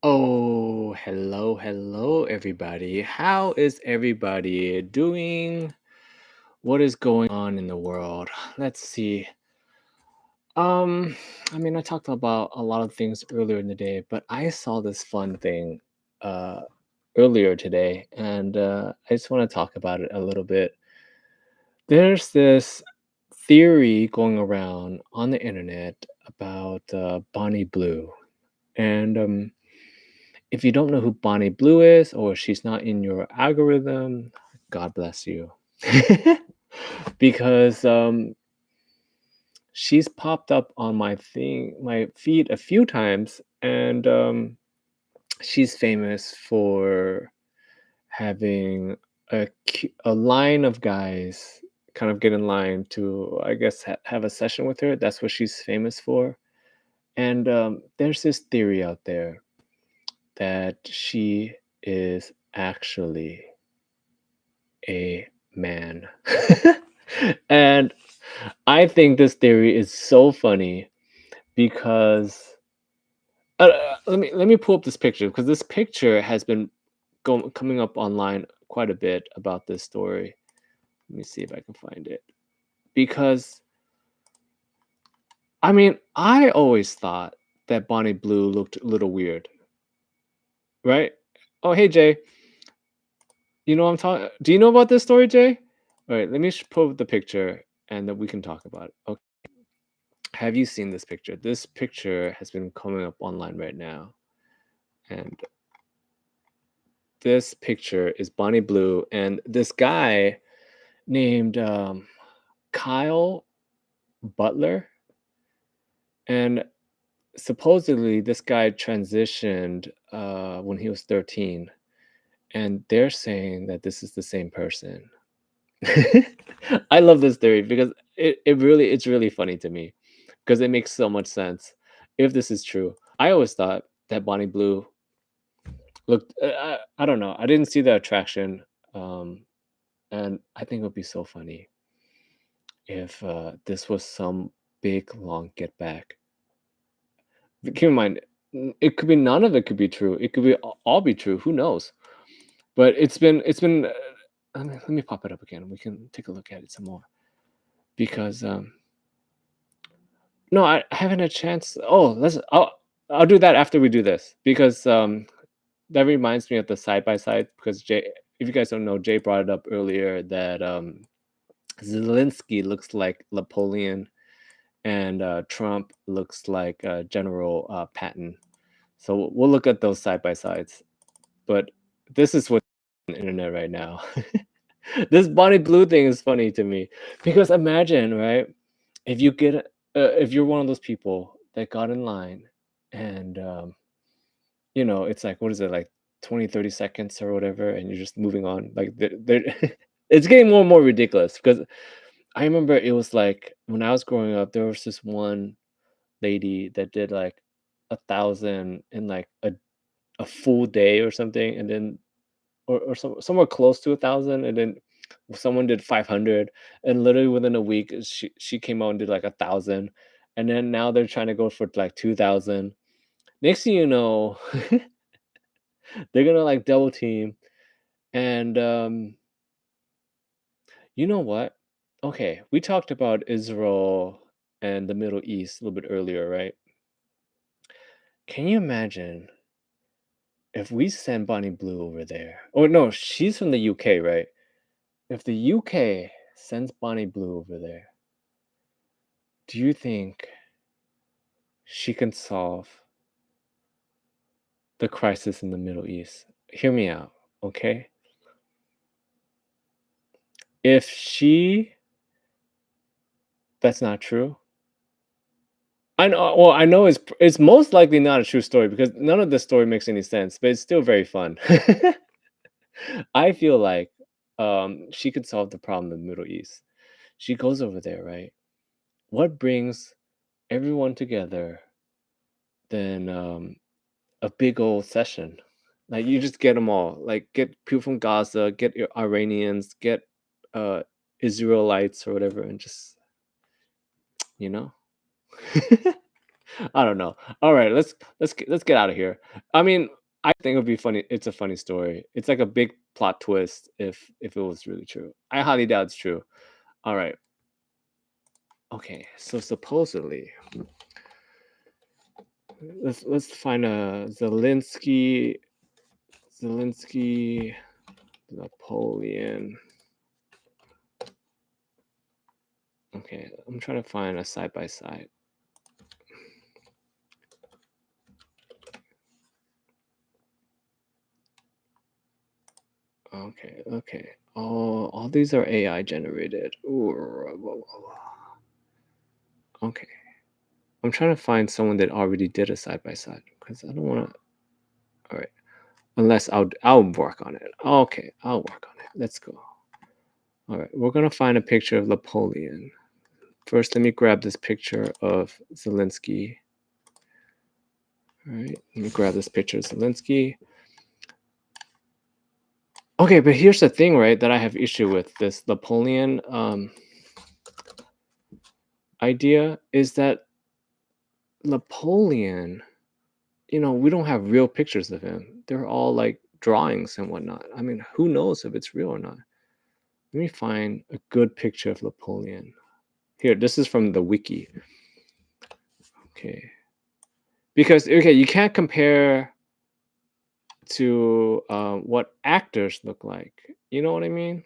Oh, hello, everybody. How is everybody doing? What is going on in the world? Let's see. Um, I talked about a lot of things earlier in the day, but I saw this fun thing uh earlier today, and I just want to talk about it a little bit. There's this theory going around on the internet about Bonnie Blue, and if you don't know who Bonnie Blue is, or she's not in your algorithm, God bless you. Because she's popped up on my feed a few times, and she's famous for having a line of guys kind of get in line to, I guess, have a session with her. That's what she's famous for. And there's this theory out there that she is actually a man. And I think this theory is so funny because let me pull up this picture, because this picture has been coming up online quite a bit about this story. Let me see if I can find it. Because I always thought that Bonnie Blue looked a little weird, right? Oh, hey Jay. You know what I'm talking. Do you know about this story, Jay? All right, let me pull up the picture and then we can talk about it. Okay. Have you seen this picture? This picture has been coming up online right now. And this picture is Bonnie Blue and this guy named Kyle Butler. And supposedly this guy transitioned when he was 13. And they're saying that this is the same person. I love this theory because it's really funny to me because it makes so much sense if this is true. I always thought that Bonnie Blue looked I don't know. I didn't see the attraction, um and I think it would be so funny if this was some big long get back. But keep in mind, it could be none of it could be true. It could be all be true. Who knows? But it's been let me pop it up again. We can take a look at it some more because no, I haven't had a chance. Oh, I'll do that after we do this because that reminds me of the side by side, because Jay, if you guys don't know, Jay brought it up earlier that Zelensky looks like Napoleon and Trump looks like General Patton. So we'll look at those side by sides. But this is what's on the internet right now. This Bonnie Blue thing is funny to me because imagine, right? If you get if you're one of those people that got in line and it's like, what is it, like 20, 30 seconds or whatever, and you're just moving on, like they're it's getting more and more ridiculous because I remember it was like when I was growing up, there was this one lady that did like 1,000 in like a full day or something, and then or somewhere close to 1,000, and then someone did 500, and literally within a week she came out and did like 1,000, and then now they're trying to go for like 2,000. Next thing you know, they're gonna like double team, and you know what? Okay, we talked about Israel and the Middle East a little bit earlier, right? Can you imagine if we send Bonnie Blue over there? Oh no, she's from the UK, right? If the UK sends Bonnie Blue over there, do you think she can solve the crisis in the Middle East? Hear me out, okay? If she That's not true. I know. Well, I know it's most likely not a true story because none of the story makes any sense, but it's still very fun. I feel like she could solve the problem in the Middle East. She goes over there, right? What brings everyone together than a big old session? Like you just get them all. Like get people from Gaza, get your Iranians, get uh Israelites or whatever, and just you know. I don't know. All right, let's get out of here. I mean, I think it would be funny. It's a funny story. It's like a big plot twist if it was really true. I highly doubt it's true. All right. Okay. So supposedly, let's find a Zelensky Napoleon. Okay, I'm trying to find a side by side. Okay, okay. Oh, all these are AI generated. Ooh, okay. I'm trying to find someone that already did a side by side because I don't want to. All right, unless I'll work on it. Okay, I'll work on it. Let's go. All right, we're gonna find a picture of Napoleon. First, let me grab this picture of Zelensky. All right, let me grab this picture of Zelensky. Okay, but here's the thing, right? That I have issue with this Napoleon idea is that Napoleon, we don't have real pictures of him. They're all like drawings and whatnot. I mean, who knows if it's real or not? Let me find a good picture of Napoleon. Here, this is from the wiki. Okay. Because, okay, you can't compare to what actors look like. You know what I mean?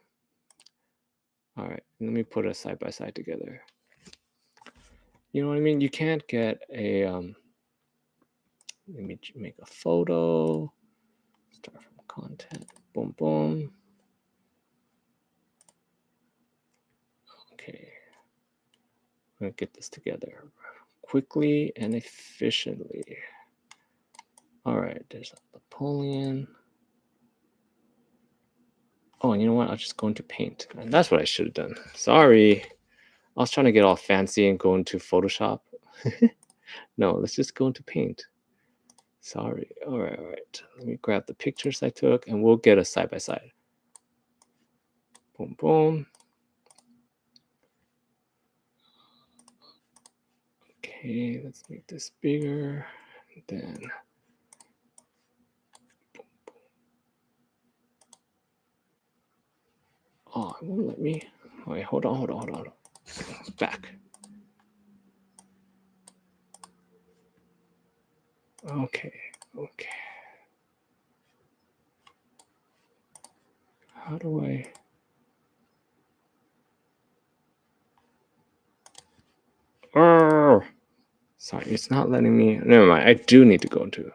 All right, let me put a side by side together. You know what I mean? You can't get a, let me make a photo, start from content, boom, boom. Okay, I'm gonna get this together quickly and efficiently. All right, there's Napoleon. Oh, and you know what? I'll just go into Paint. And that's what I should have done. Sorry. I was trying to get all fancy and go into Photoshop. No, let's just go into Paint. Sorry. All right, all right. Let me grab the pictures I took and we'll get a side by side. Boom, boom. Okay, let's make this bigger. Then oh, it won't let me. Wait, hold on. It's back. Okay. How do I? Oh, sorry, it's not letting me. Never mind. I do need to go into.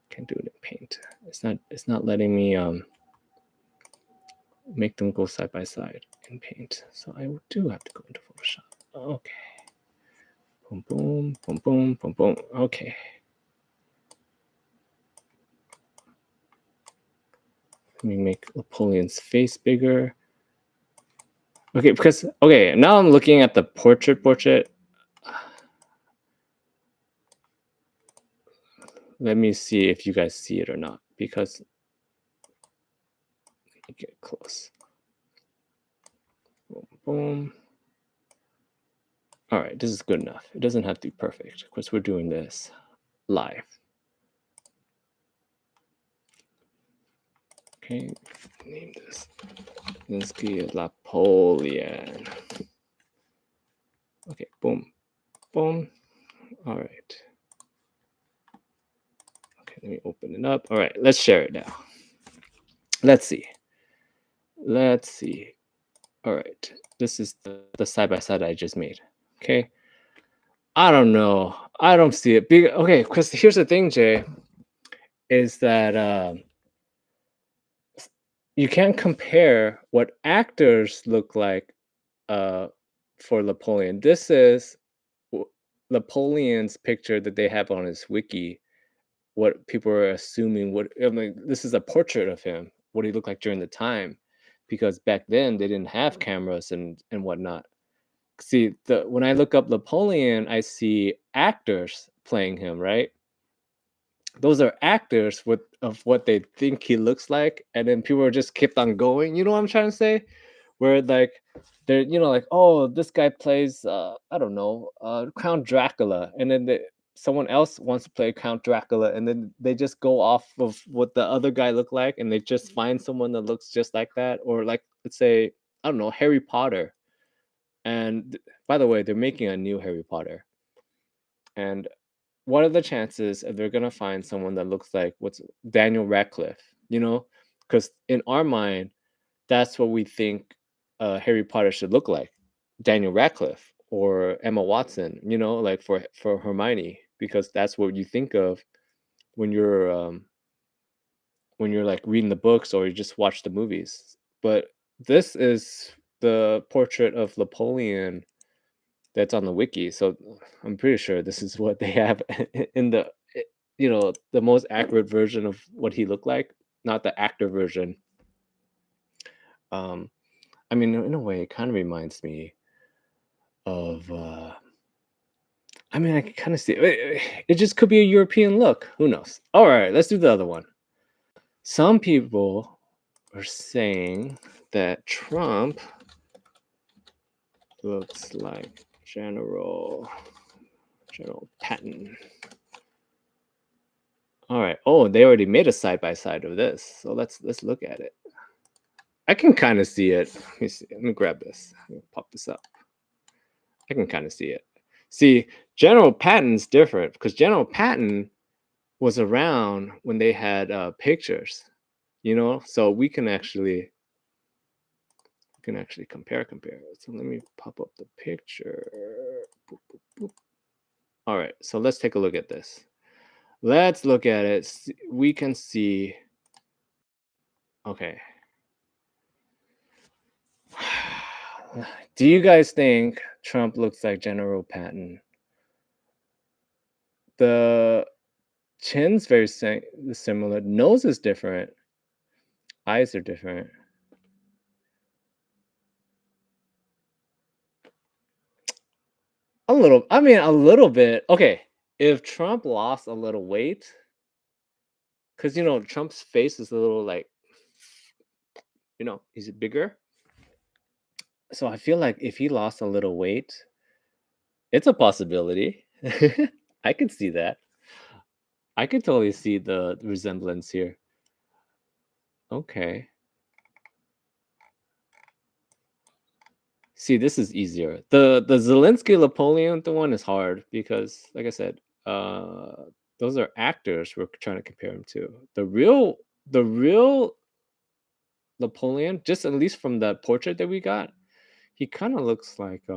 Can't do it in Paint. It's not letting me make them go side by side in Paint. So I do have to go into Photoshop. Okay. Boom, boom, boom, boom, boom, boom. Okay. Let me make Napoleon's face bigger. Okay, because now I'm looking at the portrait. Let me see if you guys see it or not, because get close. Boom, boom. All right, this is good enough. It doesn't have to be perfect because we're doing this live. Okay, name this Zelensky Napoleon. Okay, boom, boom. All right. Okay, let me open it up. All right, let's share it now. Let's see. All right, this is the side by side I just made. Okay. I don't know. I don't see it. Okay, because here's the thing, Jay, is that you can't compare what actors look like for Napoleon. This is Napoleon's picture that they have on his wiki. What people are assuming, this is a portrait of him, what he looked like during the time, because back then they didn't have cameras and whatnot. See, when I look up Napoleon, I see actors playing him, right? Those are actors of what they think he looks like, and then people are just kept on going. You know what I'm trying to say? Where like they're like, oh, this guy plays I don't know, Count Dracula, and then someone else wants to play Count Dracula, and then they just go off of what the other guy looked like, and they just find someone that looks just like that, or like let's say I don't know Harry Potter, and by the way, they're making a new Harry Potter, and what are the chances if they're gonna find someone that looks like what's Daniel Radcliffe? You know, because in our mind, that's what we think Harry Potter should look like, Daniel Radcliffe or Emma Watson. You know, like for Hermione, because that's what you think of when you're like reading the books or you just watch the movies. But this is the portrait of Napoleon that's on the wiki, so I'm pretty sure this is what they have in the the most accurate version of what he looked like, not the actor version. Um, I mean, in a way, it kind of reminds me of. I mean, I can kind of see it. Just could be a European look. Who knows? All right, let's do the other one. Some people are saying that Trump looks like General Patton. All right. Oh, they already made a side by side of this, so let's look at it. I can kind of see it. Let me see. Let me grab this. Let me pop this up. I can kind of see it. See, General Patton's different because General Patton was around when they had pictures, so we can actually compare. So let me pop up the picture. Boop, boop, boop. All right, so let's take a look at this. Let's look at it. We can see. Okay. Do you guys think Trump looks like General Patton? The chin's very similar. Nose is different. Eyes are different. A little. I mean, a little bit. Okay, if Trump lost a little weight, because Trump's face is a little like, he's bigger. So I feel like if he lost a little weight, it's a possibility. I could see that. I could totally see the resemblance here. Okay. See, this is easier. The Zelensky Napoleon the one is hard because, like I said, those are actors we're trying to compare him to. The real Napoleon, just at least from the portrait that we got, he kind of looks like I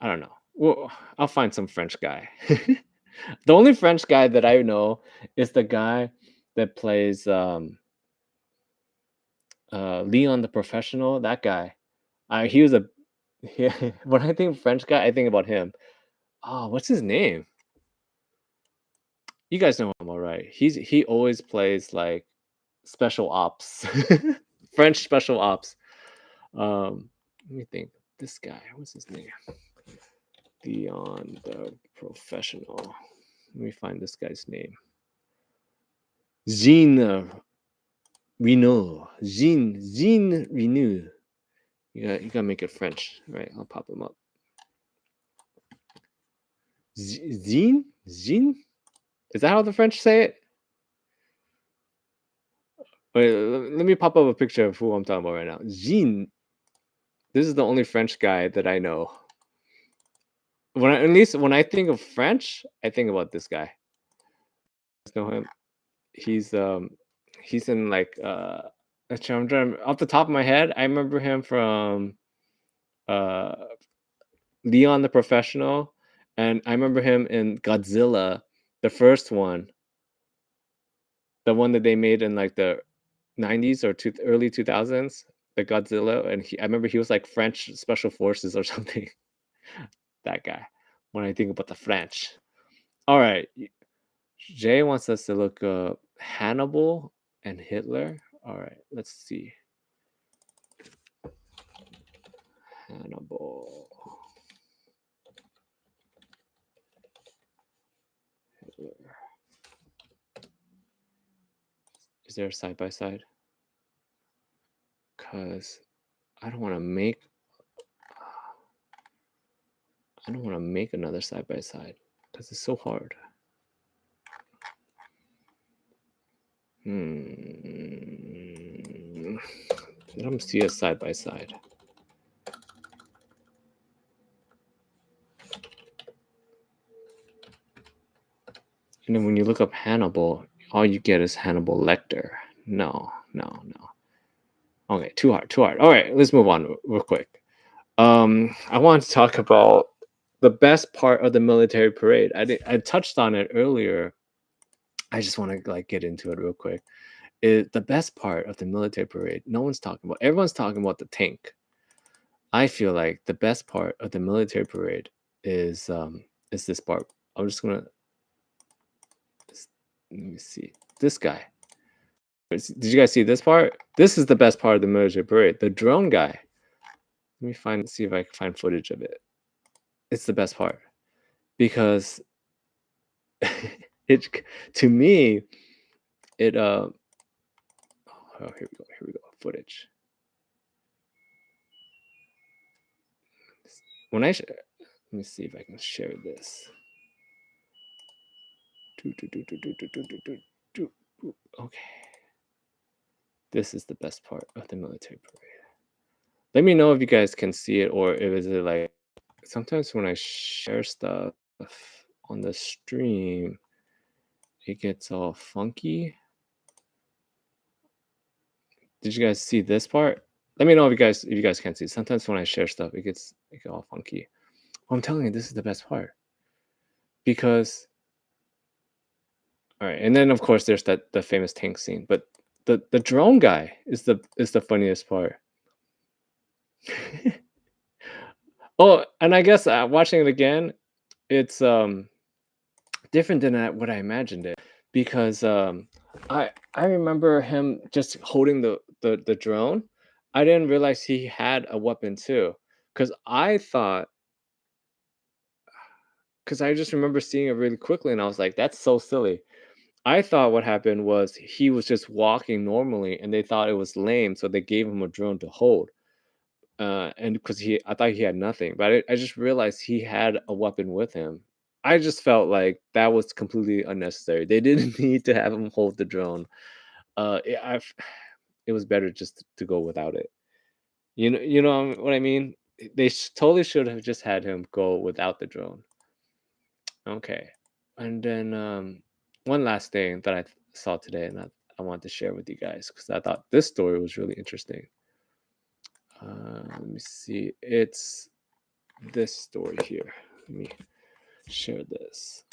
don't know. Well, I'll find some French guy. The only French guy that I know is the guy that plays Leon the Professional. That guy. He was a yeah, when I think French guy, I think about him. Oh, what's his name? You guys know him, all right. He always plays like special ops, French special ops. Let me think. This guy, what's his name? Beyond the Professional. Let me find this guy's name. Jean Reno. Jean Reno. You gotta make it French, right? I'll pop him up. Jean? Jean? Is that how the French say it? Wait, let me pop up a picture of who I'm talking about right now. Jean. This is the only French guy that I know. At least when I think of French, I think about this guy. You know him? He's he's in like off the top of my head, I remember him from uh Leon the Professional, and I remember him in Godzilla, the first one, the one that they made in like the 90s or early 2000s, the Godzilla, and I remember he was like French special forces or something. That guy. When I think about the French. All right, Jay wants us to look up Hannibal and Hitler. All right, let's see. Hannibal. Hitler. Is there a side by side? Cause I don't want to make another side by side because it's so hard. Let me see a side by side. And then when you look up Hannibal, all you get is Hannibal Lecter. No, no, no. Okay, too hard, too hard. All right, let's move on real quick. I want to talk about the best part of the military parade. I touched on it earlier. I just want to like get into it real quick. The best part of the military parade. No one's talking about. Everyone's talking about the tank. I feel like the best part of the military parade is this part. I'm just gonna let me see this guy. Did you guys see this part? This is the best part of the military parade. The drone guy. Let me see if I can find footage of it. It's the best part because it to me it oh, here we go footage. When let me see if I can share this. Okay, this is the best part of the military parade. Let me know if you guys can see it or if it's like sometimes when I share stuff on the stream it gets all funky. Did you guys see this part? Let me know if you guys can't see. Sometimes when I share stuff it gets all funky. Well, I'm telling you, this is the best part because all right, and then of course there's the famous tank scene, but the drone guy is the funniest part. Oh, and I guess watching it again, it's different than what I imagined it because I remember him just holding the drone. I didn't realize he had a weapon too, because I just remember seeing it really quickly, and I was like, "That's so silly." I thought what happened was he was just walking normally, and they thought it was lame, so they gave him a drone to hold. And because I thought he had nothing, but I just realized he had a weapon with him. I just felt like that was completely unnecessary. They didn't need to have him hold the drone. It was better just to go without it. You know what I mean? They totally should have just had him go without the drone. Okay, and then one last thing that I saw today, and I wanted to share with you guys because I thought this story was really interesting. Let me see. It's this story here. Let me share this.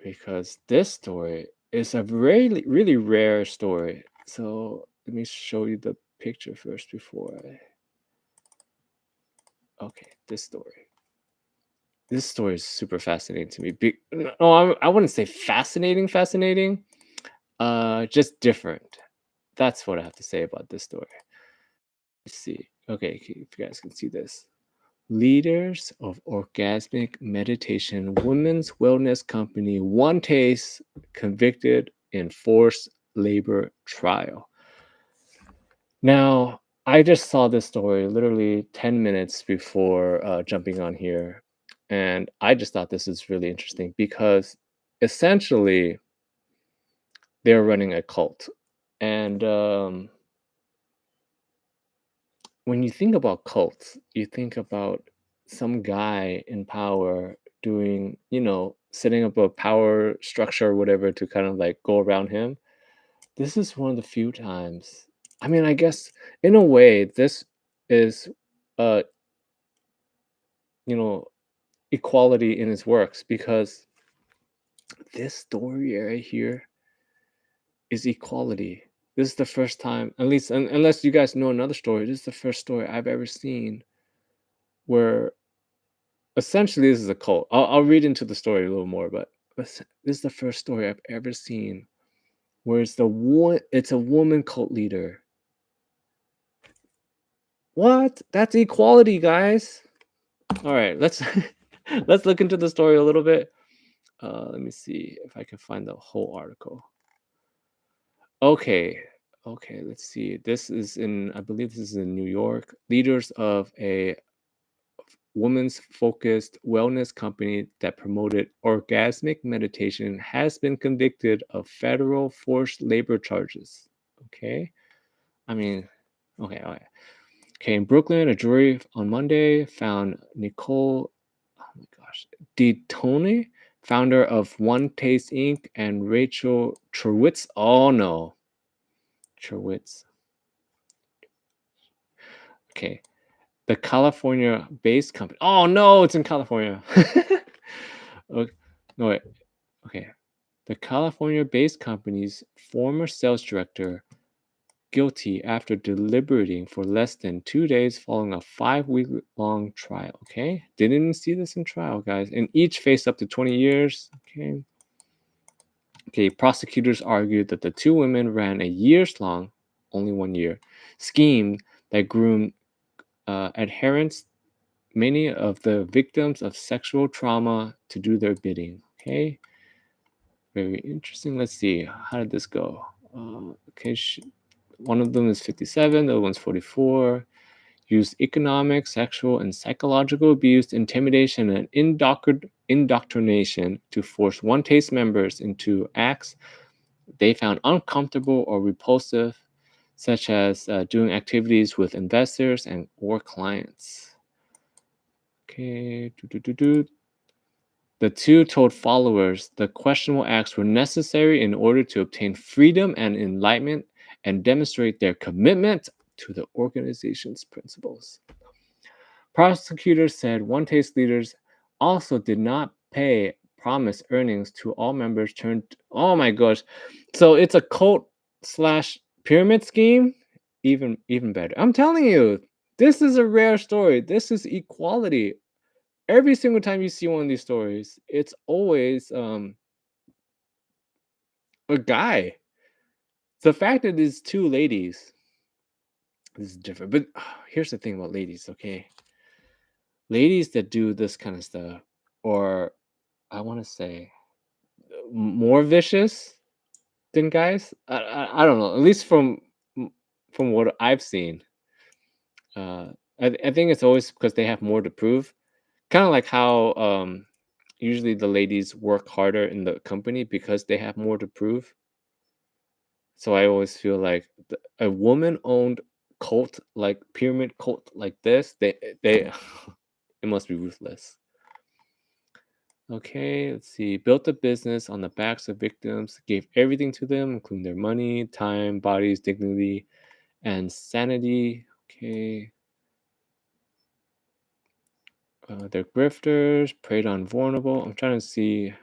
Because this story is a really, really rare story. So let me show you the picture first before I. Okay, this story. This story is super fascinating to me. No, I wouldn't say fascinating. Just different. That's what I have to say about this story. Let's see. Okay, if you guys can see this. Leaders of orgasmic meditation women's wellness company One Taste convicted in forced labor trial. Now, I just saw this story literally 10 minutes before jumping on here, and I just thought this is really interesting because essentially they're running a cult. And when you think about cults, you think about some guy in power doing, setting up a power structure or whatever to kind of like go around him. This is one of the few times. I mean, I guess in a way, this is, uh, you know, equality in its works because this story right here is equality. This is the first time, at least, unless you guys know another story, this is the first story I've ever seen where essentially this is a cult. I'll read into the story a little more, but this is the first story I've ever seen where it's a woman cult leader. What? That's equality, guys. All right, let's let's look into the story a little bit. Let me see if I can find the whole article. Okay, Okay, let's see. This is in, I believe this is in New York. Leaders of a women's focused wellness company that promoted orgasmic meditation has been convicted of federal forced labor charges. Okay. I mean, okay. Okay, in Brooklyn, a jury on Monday found Nicole, oh my gosh, DeTone, founder of One Taste Inc., and Rachel Cherwitz. Oh no, Cherwitz. Okay, the California-based company. Oh no, it's in California. Okay, no wait. Okay, the California-based company's former sales director guilty after deliberating for less than 2 days following a 5-week long trial. Okay, didn't even see this in trial, guys, and each faced up to 20 years. Okay, prosecutors argued that the two women ran a years long, only 1 year, scheme that groomed adherents, many of the victims of sexual trauma, to do their bidding. Okay, very interesting. Let's see, how did this go? Okay, one of them is 57, the other one's 44. Used economic, sexual, and psychological abuse, intimidation, and indoctrination to force One Taste members into acts they found uncomfortable or repulsive, such as doing activities with investors and or clients. Okay. The two told followers the questionable acts were necessary in order to obtain freedom and enlightenment and demonstrate their commitment to the organization's principles. Prosecutors said One Taste leaders also did not pay promised earnings to all members turned. Oh my gosh. So it's a cult slash pyramid scheme? Even better. I'm telling you, this is a rare story. This is equality. Every single time you see one of these stories, it's always a guy. The fact that it's two ladies is different. But here's the thing about ladies, okay? Ladies that do this kind of stuff, or I want to say more vicious than guys. I don't know. At least from what I've seen, uh, I think it's always because they have more to prove. Kind of like how usually the ladies work harder in the company because they have more to prove. So I always feel like a woman-owned cult, like pyramid cult like this, they it must be ruthless. Okay, let's see. Built a business on the backs of victims, gave everything to them, including their money, time, bodies, dignity, and sanity. Okay. They're grifters, preyed on vulnerable. I'm trying to see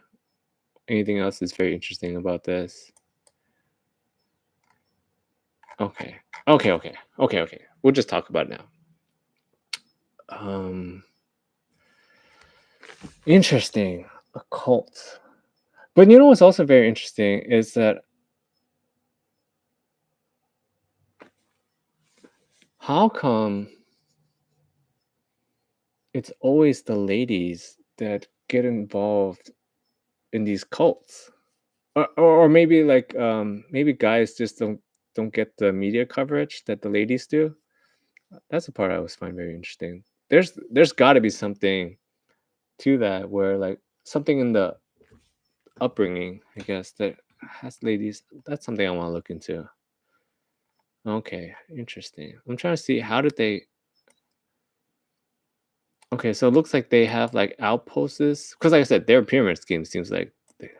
anything else that's very interesting about this. Okay. Okay. We'll just talk about it now. Interesting. A cult. But you know what's also very interesting is that how come it's always the ladies that get involved in these cults? Or maybe like maybe guys just don't get the media coverage that the ladies do. That's the part I always find very interesting. There's got to be something to that where like something in the upbringing, I guess, that has ladies. That's something I want to look into. Okay, interesting. I'm trying to see how did they. Okay, so it looks like they have like outposts because, like I said, their pyramid scheme seems like they,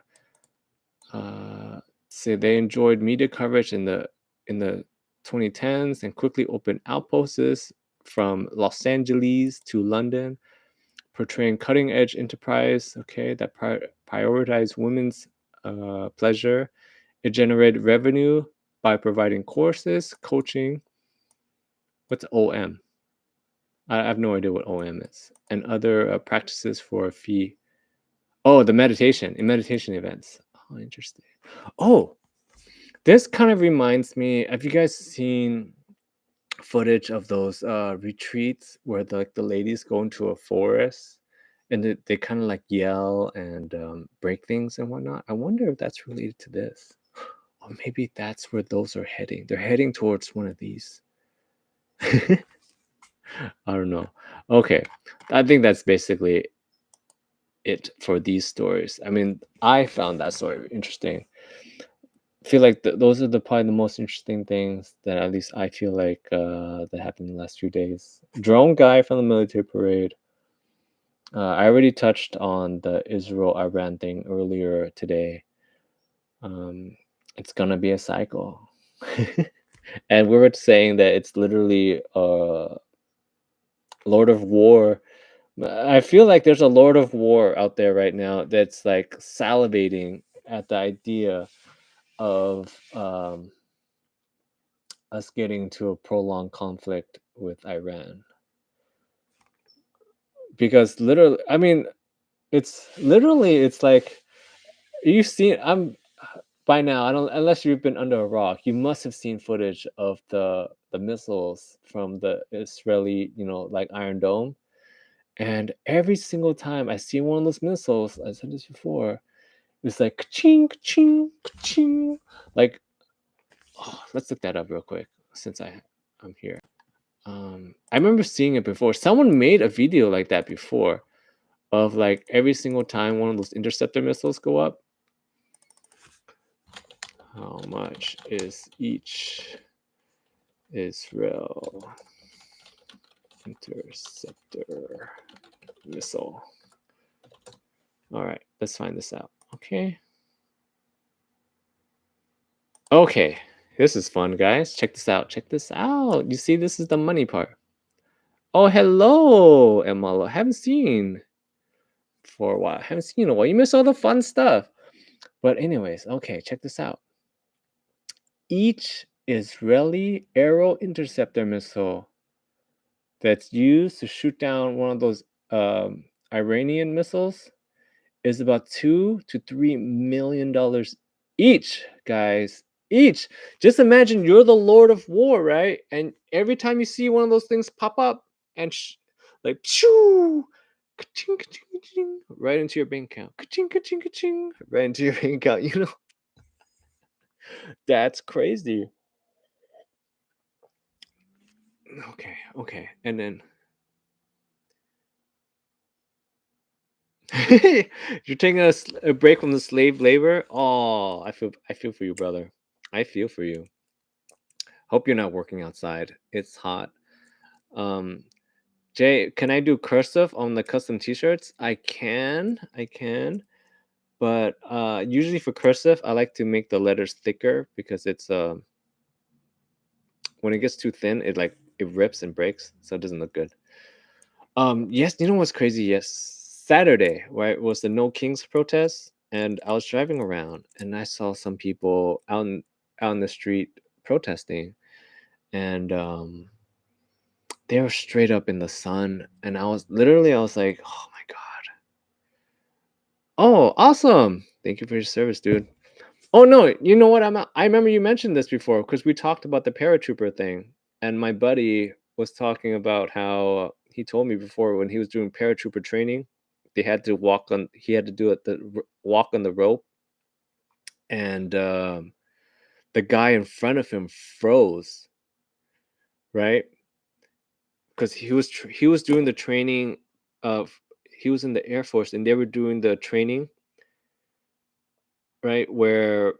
say they enjoyed media coverage in the 2010s and quickly opened outposts from Los Angeles to London, portraying cutting edge enterprise. Okay, that prioritize women's pleasure. It generated revenue by providing courses, coaching. What's OM? I have no idea what OM is, and other practices for a fee. Oh, the meditation events. Oh, interesting. Oh, this kind of reminds me. Have you guys seen footage of those retreats where the ladies go into a forest and they kind of like yell and break things and whatnot? I wonder if that's related to this. Or maybe that's where those are heading. They're heading towards one of these. I don't know. Okay. I think that's basically it for these stories. I mean, I found that story interesting. I feel like those are probably the most interesting things that at least I feel like that happened in the last few days. Drone guy from the military parade. I already touched on the Israel-Iran thing earlier today. Um, it's gonna be a cycle, and we were saying that it's literally a Lord of War. I feel like there's a Lord of War out there right now that's like salivating at the idea of us getting to a prolonged conflict with Iran. Because literally, I mean, it's like you've seen. I'm by now. I don't unless you've been under a rock. You must have seen footage of the missiles from the Israeli, like Iron Dome. And every single time I see one of those missiles, I said this before, it's like ka-ching, ka-ching, ka-ching. Like, oh, let's look that up real quick since I'm here. I remember seeing it before. Someone made a video like that before of like every single time one of those interceptor missiles go up. How much is each Israel interceptor missile? All right, let's find this out. Okay. Okay, this is fun, guys. Check this out. Check this out. You see, this is the money part. Oh, hello, Emol. Haven't seen for a while. Haven't seen in a while. You missed all the fun stuff. But anyways, okay, check this out. Each Israeli arrow interceptor missile that's used to shoot down one of those Iranian missiles is about $2 to $3 million each, guys. Each. Just imagine you're the Lord of War, right? And every time you see one of those things pop up and like shoo, ka-ching, ka-ching, ka-ching, right into your bank account, ka-ching, ka-ching, ka-ching, right into your bank account. That's crazy. Okay, okay, and then you're taking a break from the slave labor. Oh, I feel for you, brother. I feel for you. Hope you're not working outside. It's hot. Um, Jay, can I do cursive on the custom T-shirts? I can, but usually for cursive, I like to make the letters thicker because it's when it gets too thin, it rips and breaks, so it doesn't look good. Yes, you know what's crazy? Yes, Saturday, right, was the No Kings protest, and I was driving around and I saw some people out in the street protesting, and they were straight up in the sun, and I was like, "Oh my god. Oh, awesome. Thank you for your service, dude." Oh no, you know what? I remember you mentioned this before because we talked about the paratrooper thing, and my buddy was talking about how he told me before when he was doing paratrooper training, he had to do it walk on the rope, and the guy in front of him froze, right? Because he was doing the training of he was in the Air Force and they were doing the training, right, where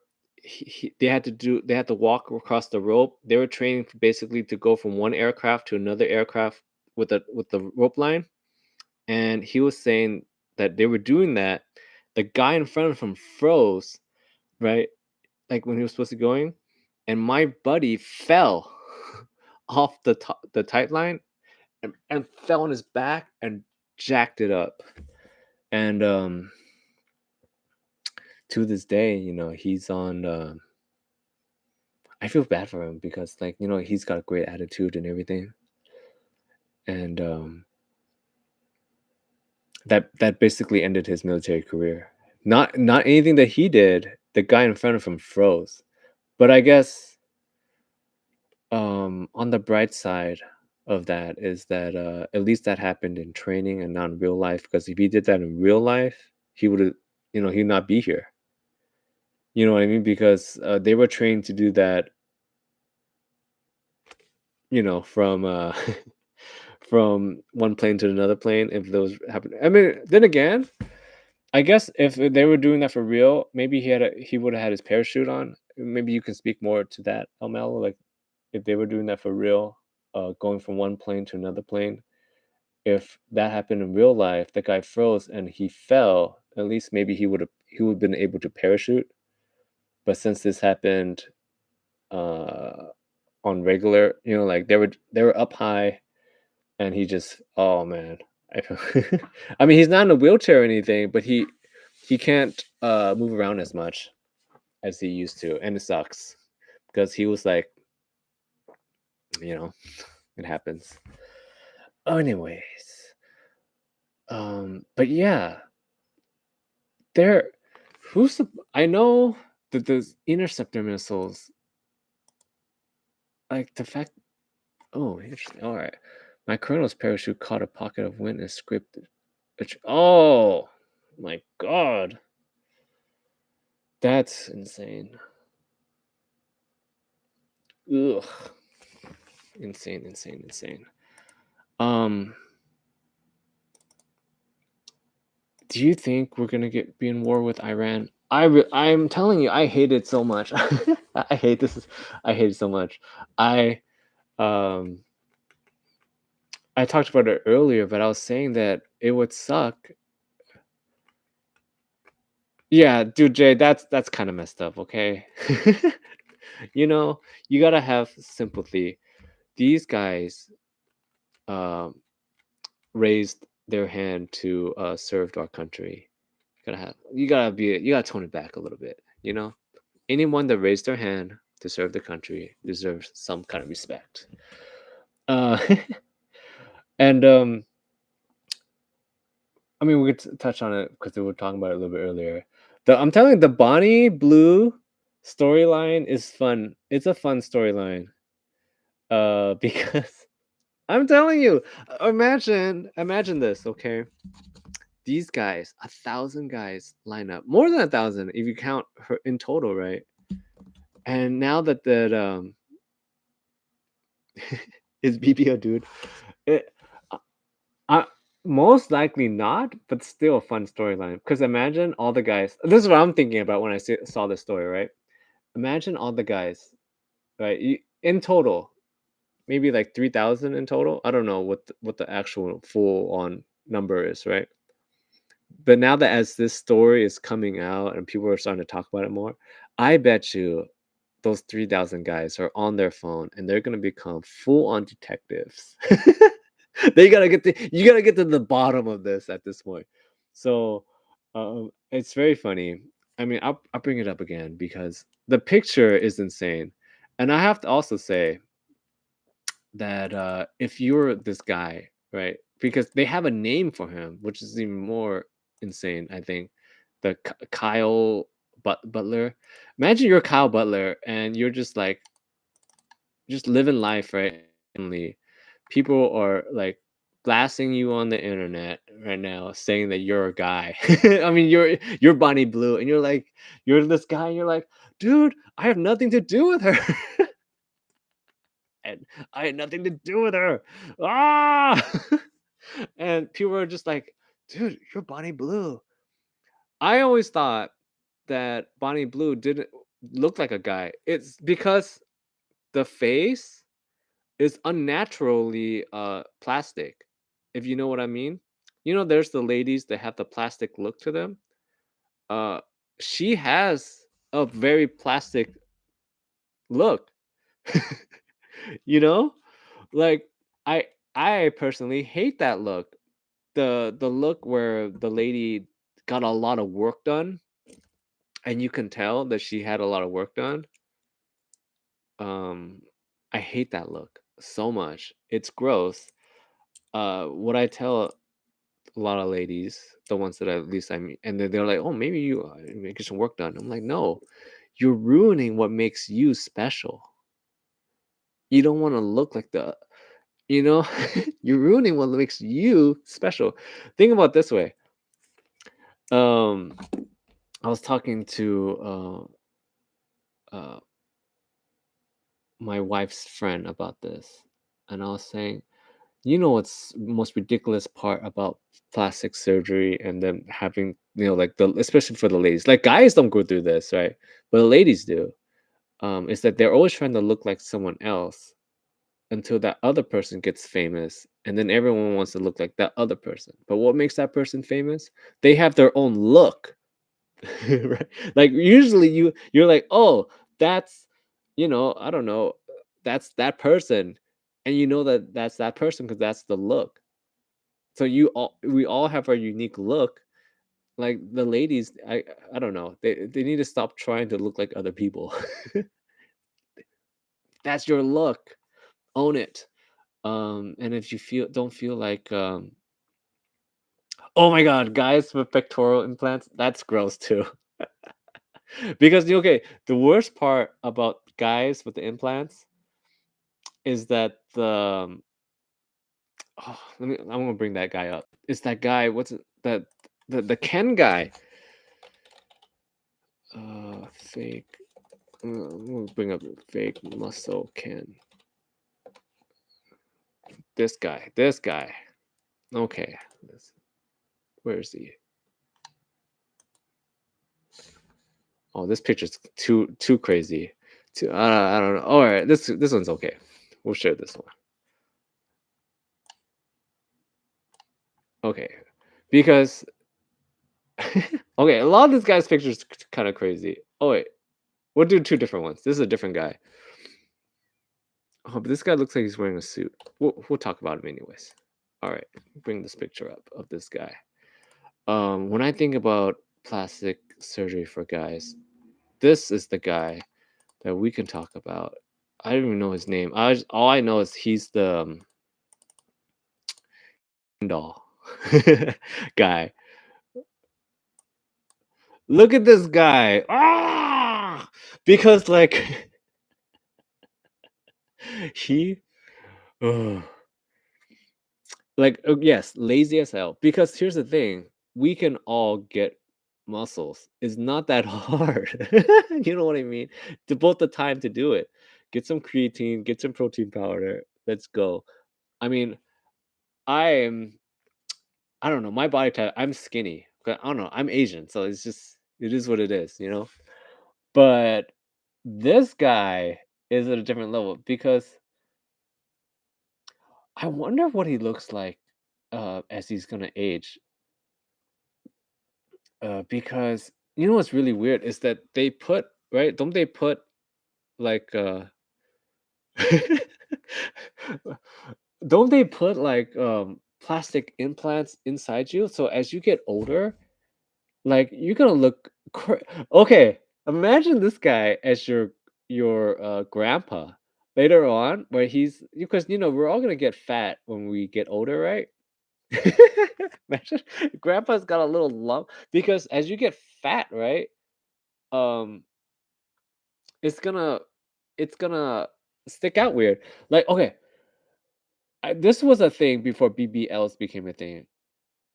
they had to walk across the rope. They were training basically to go from one aircraft to another aircraft with the rope line, and he was saying that they were doing that. The guy in front of him froze, right, like when he was supposed to going, and my buddy fell off the tight line and fell on his back and jacked it up. And to this day, he's on. I feel bad for him because, like, he's got a great attitude and everything, and that basically ended his military career. Not anything that he did. The guy in front of him froze, but I guess on the bright side of that is that at least that happened in training and not in real life. Because if he did that in real life, he would have, he'd not be here. You know what I mean? Because they were trained to do that, from from one plane to another plane if those happen. I mean, then again, I guess if they were doing that for real, maybe he would have had his parachute on. Maybe you can speak more to that, Mel. Like if they were doing that for real, going from one plane to another plane. If that happened in real life, the guy froze and he fell. At least maybe he would have been able to parachute. But since this happened uh, on regular, like they were up high, and he just, oh man, I, I mean, he's not in a wheelchair or anything, but he can't move around as much as he used to, and it sucks because he was like, you know, it happens. Anyways, but yeah, there, who's the? I know that those interceptor missiles, like the fact. Oh, interesting. All right, my colonel's parachute caught a pocket of wind and scraped it. Oh my god, that's insane. Ugh. Insane, insane, insane. Um, do you think we're gonna be in war with Iran? I'm telling you, I hate it so much. I hate this. I hate it so much. I um I talked about it earlier, but I was saying that it would suck. Yeah, dude, Jay, that's kind of messed up. Okay, you know, you gotta have sympathy. These guys um raised their hand to serve our country. You gotta tone it back a little bit, you know? Anyone that raised their hand to serve the country deserves some kind of respect. Uh and I mean we could touch on it because we were talking about it a little bit earlier. I'm telling you, the Bonnie Blue storyline is fun. It's a fun storyline. Because I'm telling you, imagine this, okay? These guys, 1,000 guys line up, more than 1,000 if you count her in total, right? And now that is BBO, dude. It, uh, I, most likely not, but still a fun storyline. Because imagine all the guys. This is what I'm thinking about when I saw this story, right? Imagine all the guys, right? In total, maybe like 3,000 in total. I don't know what the actual full on number is, right? But now that as this story is coming out and people are starting to talk about it more, I bet you those 3,000 guys are on their phone and they're gonna become full on detectives. You gotta get to the bottom of this at this point. So it's very funny. I mean, I'll bring it up again because the picture is insane. And I have to also say that if you're this guy, right? Because they have a name for him, which is even more insane, I think. The Kyle Butler. Imagine you're Kyle Butler and you're just like just living life, right? And people are like blasting you on the internet right now, saying that you're a guy. I mean, you're Bonnie Blue, and you're this guy, and you're like, dude, I have nothing to do with her. And I had nothing to do with her. Ah! And people are just like, dude, you're Bonnie Blue. I always thought that Bonnie Blue didn't look like a guy. It's because the face is unnaturally plastic, if you know what I mean. There's the ladies that have the plastic look to them. Uh, she has a very plastic look. you know? Like I I personally hate that look. The look where the lady got a lot of work done and you can tell that she had a lot of work done. Um I hate that look so much. It's gross. What I tell a lot of ladies, the ones that at least I meet, and they're like, "Oh, maybe you get some work done." I'm like, "No, you're ruining what makes you special. You don't want to look like you know, you're ruining what makes you special." Think about it this way. Um, I was talking to uh, my wife's friend about this, and I was saying, you know what's most ridiculous part about plastic surgery and them having, like the especially for the ladies, like guys don't go through this, right? But the ladies do. Is that they're always trying to look like someone else until that other person gets famous, and then everyone wants to look like that other person. But what makes that person famous? They have their own look. Right? Like usually you're like, "Oh, that's I don't know, that's that person." And you know that that's that person because that's the look. So we all have our unique look. Like the ladies, I don't know. They need to stop trying to look like other people. That's your look. Own it. And if you don't feel like oh my god, guys with pectoral implants, that's gross too. Because okay, the worst part about guys with the implants is that I'm gonna bring that guy up. It's that guy. What's it? That the Ken guy. Fake. I'm gonna bring up fake muscle Ken. This guy. This guy. Okay. Where is he? Oh, this picture's too crazy. Too. I don't know. All right. This one's okay. We'll share this one. Okay. Because okay, a lot of this guy's pictures kind of crazy. Oh wait, we'll do two different ones. This is a different guy. Oh, but this guy looks like he's wearing a suit. We'll talk about him anyways. All right, bring this picture up of this guy. When I think about plastic surgery for guys, this is the guy that we can talk about. I don't even know his name. All I know is he's the doll guy. Look at this guy. Ah, because like he. ugh. Like, yes, lazy as hell. Because here's the thing, we can all get muscles. It's not that hard. You know what I mean? Devote the time to do it. Get some creatine, get some protein powder. Let's go. I mean, I'm I don't know, my body type, I'm skinny. But I don't know, I'm Asian, so it is what it is? But this guy is at a different level because I wonder what he looks like as he's gonna age. Because you know what's really weird is that they put right? Don't they put like don't they put like plastic implants inside you? So as you get older, like you're gonna look okay. Imagine this guy as your grandpa later on, where he's because we're all gonna get fat when we get older, right? Imagine grandpa's got a little lump because as you get fat, right? Um, it's gonna it's gonna stick out weird. Like, okay, this was a thing before BBLs became a thing.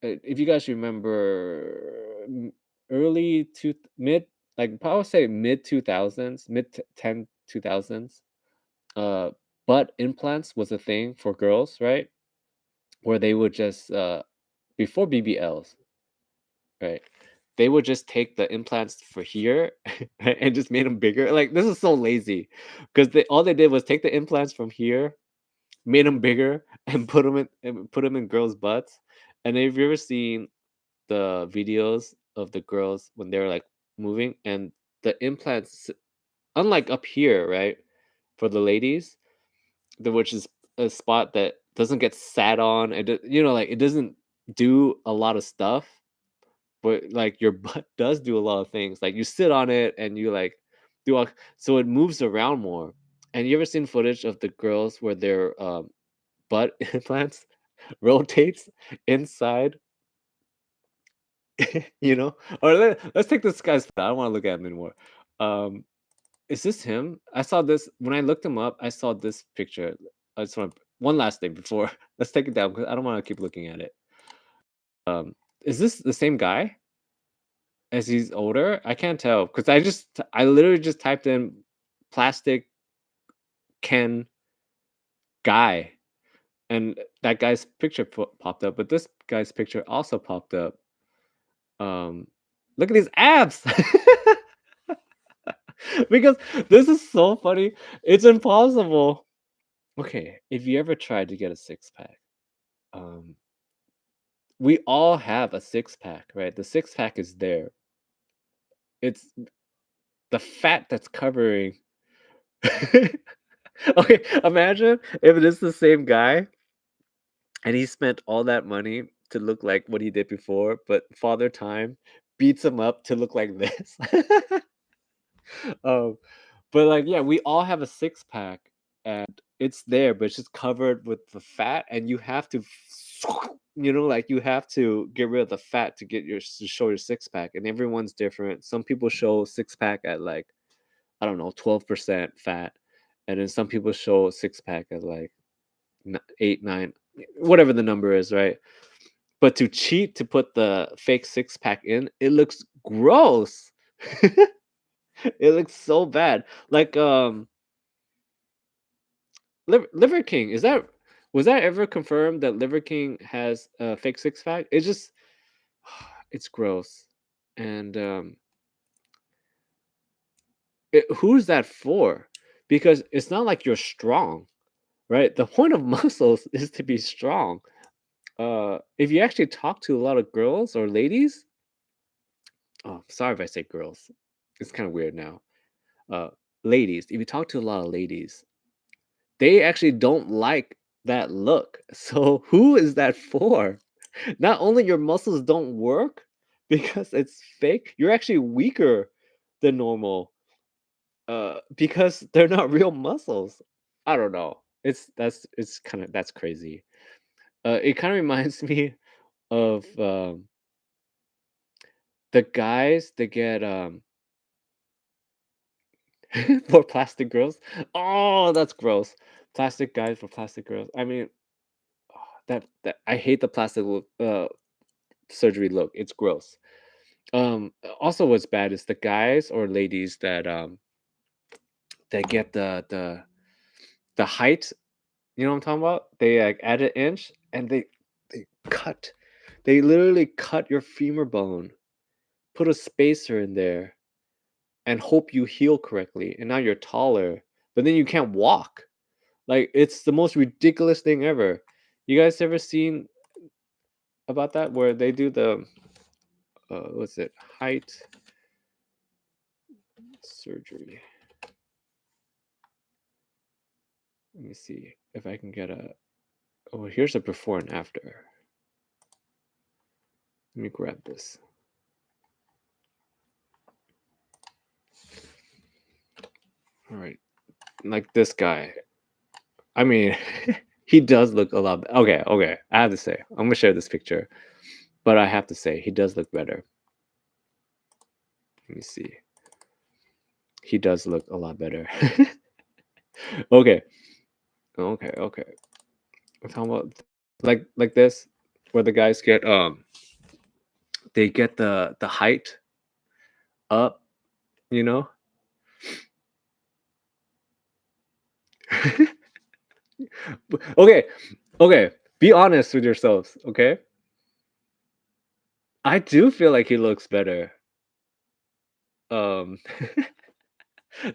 If you guys remember, early to mid, like I would say mid 2000s, mid 10 2000s, uh, butt implants was a thing for girls, right? Where they would just before BBLs, right? They would just take the implants for here and just made them bigger. Like this is so lazy, because they all they did was take the implants from here, made them bigger, and put them in girls' butts. And have you ever seen the videos of the girls when they're like moving and the implants, unlike up here, right? For the ladies, which is a spot that doesn't get sat on. Like it doesn't do a lot of stuff, but like your butt does do a lot of things. Like you sit on it and you like do all, so it moves around more. And you ever seen footage of the girls where their butt implants rotates inside? Or let's take this guy's. I don't want to look at him anymore. Um, is this him? I saw this when I looked him up. I saw this picture. I just want one last thing before let's take it down because I don't want to keep looking at it. Um, is this the same guy? As he's older? I can't tell because I literally just typed in plastic can guy, and that guy's picture popped up, but this guy's picture also popped up. Um, Look at these abs. Because this is so funny. It's impossible. Okay, if you ever tried to get a six pack, um, we all have a six pack, right? The six pack is there. It's the fat that's covering. Okay, imagine if it is the same guy and he spent all that money to look like what he did before, but Father Time beats him up to look like this. um, but like, yeah, we all have a six pack and it's there, but it's just covered with the fat, and you have to, like you have to get rid of the fat to get to show your six pack, and everyone's different. Some people show six pack at like, I don't know, 12% fat, and then some people show six pack at like 8, 9, whatever the number is, right? But to cheat to put the fake six pack in, it looks gross. It looks so bad. Like Liver King, was that ever confirmed that Liver King has a fake six pack? It's just it's gross. And who's that for? Because it's not like you're strong, right? The point of muscles is to be strong. If you actually talk to a lot of girls or ladies, oh, sorry if I say girls. It's kind of weird now. Uh, Ladies, if you talk to a lot of ladies, they actually don't like that look. So who is that for? Not only your muscles don't work because it's fake, you're actually weaker than normal. Because they're not real muscles. I don't know. That's crazy. It kind of reminds me of the guys that get for plastic girls. Oh, that's gross. Plastic guys for plastic girls. I mean, that I hate the plastic surgery look. It's gross. Also, what's bad is the guys or ladies that get the height. You know what I'm talking about? They like add an inch and they cut. They literally cut your femur bone, put a spacer in there, and hope you heal correctly. And now you're taller, but then you can't walk. Like, it's the most ridiculous thing ever. You guys ever seen about that where they do the what's it, height surgery? Let me see if I can get a. Oh, here's a before and after. Let me grab this. All right, like this guy. I mean, he does look a lot. Okay, okay. I have to say, I'm gonna share this picture, but I have to say, he does look better. Let me see. He does look a lot better. Okay, okay, okay. I'm talking about like this, where the guys get they get the height up, you know. Okay, okay. Be honest with yourselves, okay? I do feel like he looks better. Um,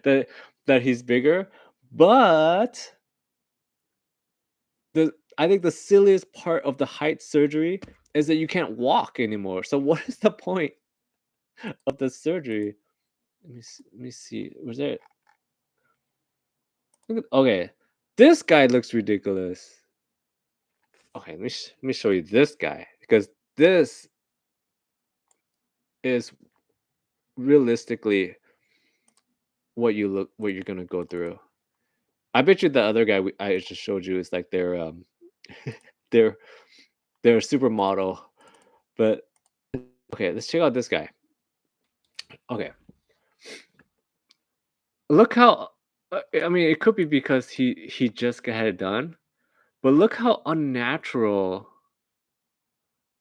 that that he's bigger, but I think the silliest part of the height surgery is that you can't walk anymore. So what is the point of the surgery? Let me see. Was there? Okay, this guy looks ridiculous. Okay, let me show you this guy, because this is realistically what you're gonna go through. I bet you the other guy I just showed you is like their their supermodel. But okay, let's check out this guy. Okay, look how. I mean, it could be because he just had it done, but look how unnatural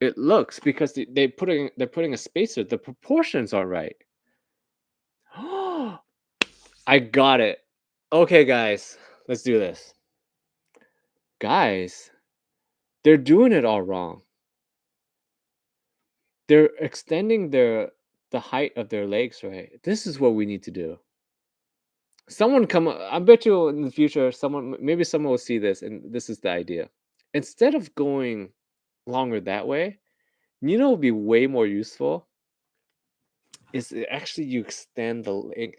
it looks because they're putting a spacer. The proportions are right. I got it. Okay, guys, let's do this. Guys, they're doing it all wrong. They're extending the height of their legs, right? This is what we need to do. Someone come I bet you in the future someone maybe someone will see this and this is the idea. Instead of going longer that way, you know what would be way more useful is actually you extend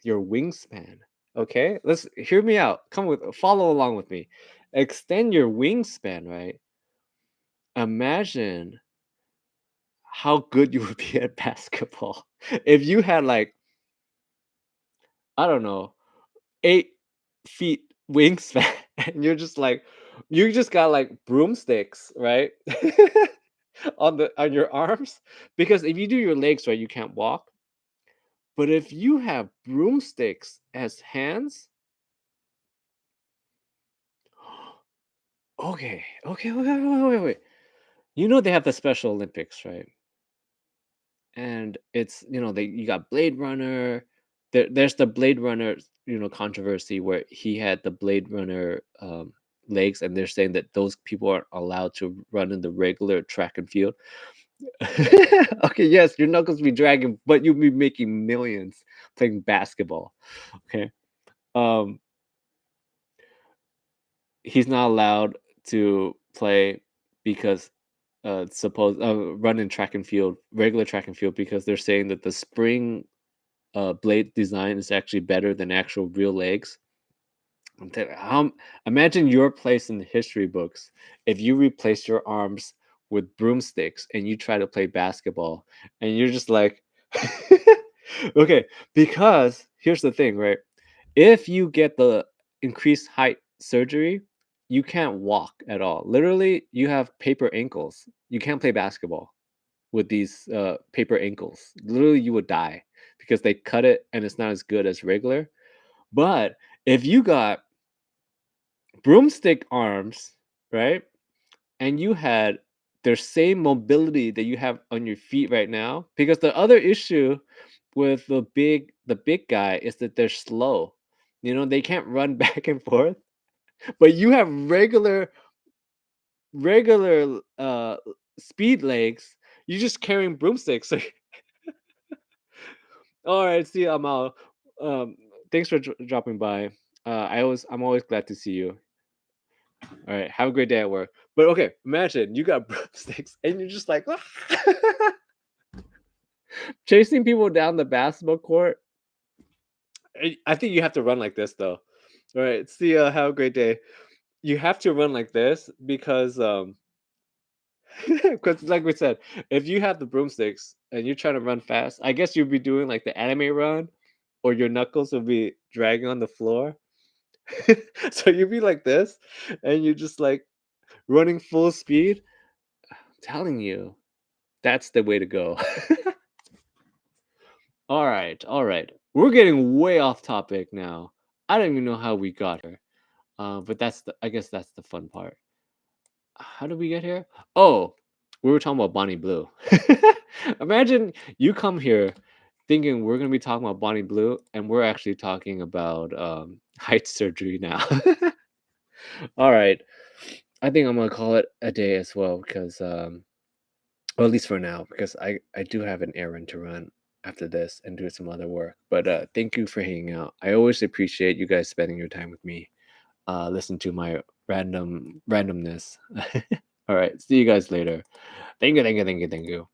your wingspan. Okay? Let's hear me out. Come with follow along with me. Extend your wingspan, right? Imagine how good you would be at basketball if you had like I don't know 8 feet wingspan and you're just like you just got like broomsticks, right? On your arms. Because if you do your legs right, you can't walk. But if you have broomsticks as hands, okay. You know they have the Special Olympics, right? And it's they you got Blade Runner. There's the Blade Runner controversy where he had the Blade Runner legs, and they're saying that those people aren't allowed to run in the regular track and field. Okay, yes, your knuckles be dragging, but you'll be making millions playing basketball. Okay, um, he's not allowed to play because suppose run in track and field, regular track and field, because they're saying that the spring blade design is actually better than actual real legs. Imagine your place in the history books if you replace your arms with broomsticks and you try to play basketball and you're just like, okay, because here's the thing, right? If you get the increased height surgery, you can't walk at all. Literally, you have paper ankles. You can't play basketball with these paper ankles. Literally, you would die because they cut it and it's not as good as regular. But if you got broomstick arms, right? And you had their same mobility that you have on your feet right now, because the other issue with the big guy is that they're slow. They can't run back and forth, but you have regular speed legs. You're just carrying broomsticks. All right, see you, Amal. Um, thanks for dropping by. I'm always glad to see you. All right, have a great day at work. But okay, imagine you got broomsticks and you're just like chasing people down the basketball court. I think you have to run like this though. All right, see ya. Have a great day. You have to run like this because because like we said, if you have the broomsticks and you're trying to run fast, I guess you'll be doing like the anime run, or your knuckles will be dragging on the floor. So you'll be like this, and you're just like running full speed. Telling you, that's the way to go. All right. We're getting way off topic now. I don't even know how we got here. But I guess that's the fun part. How did we get here? Oh, we were talking about Bonnie Blue. Imagine you come here thinking we're gonna be talking about Bonnie Blue, and we're actually talking about height surgery now. All right. I think I'm gonna call it a day as well because well, at least for now, because I do have an errand to run after this and do some other work. But thank you for hanging out. I always appreciate you guys spending your time with me. Listen to my randomness. All right, see you guys later. Thank you.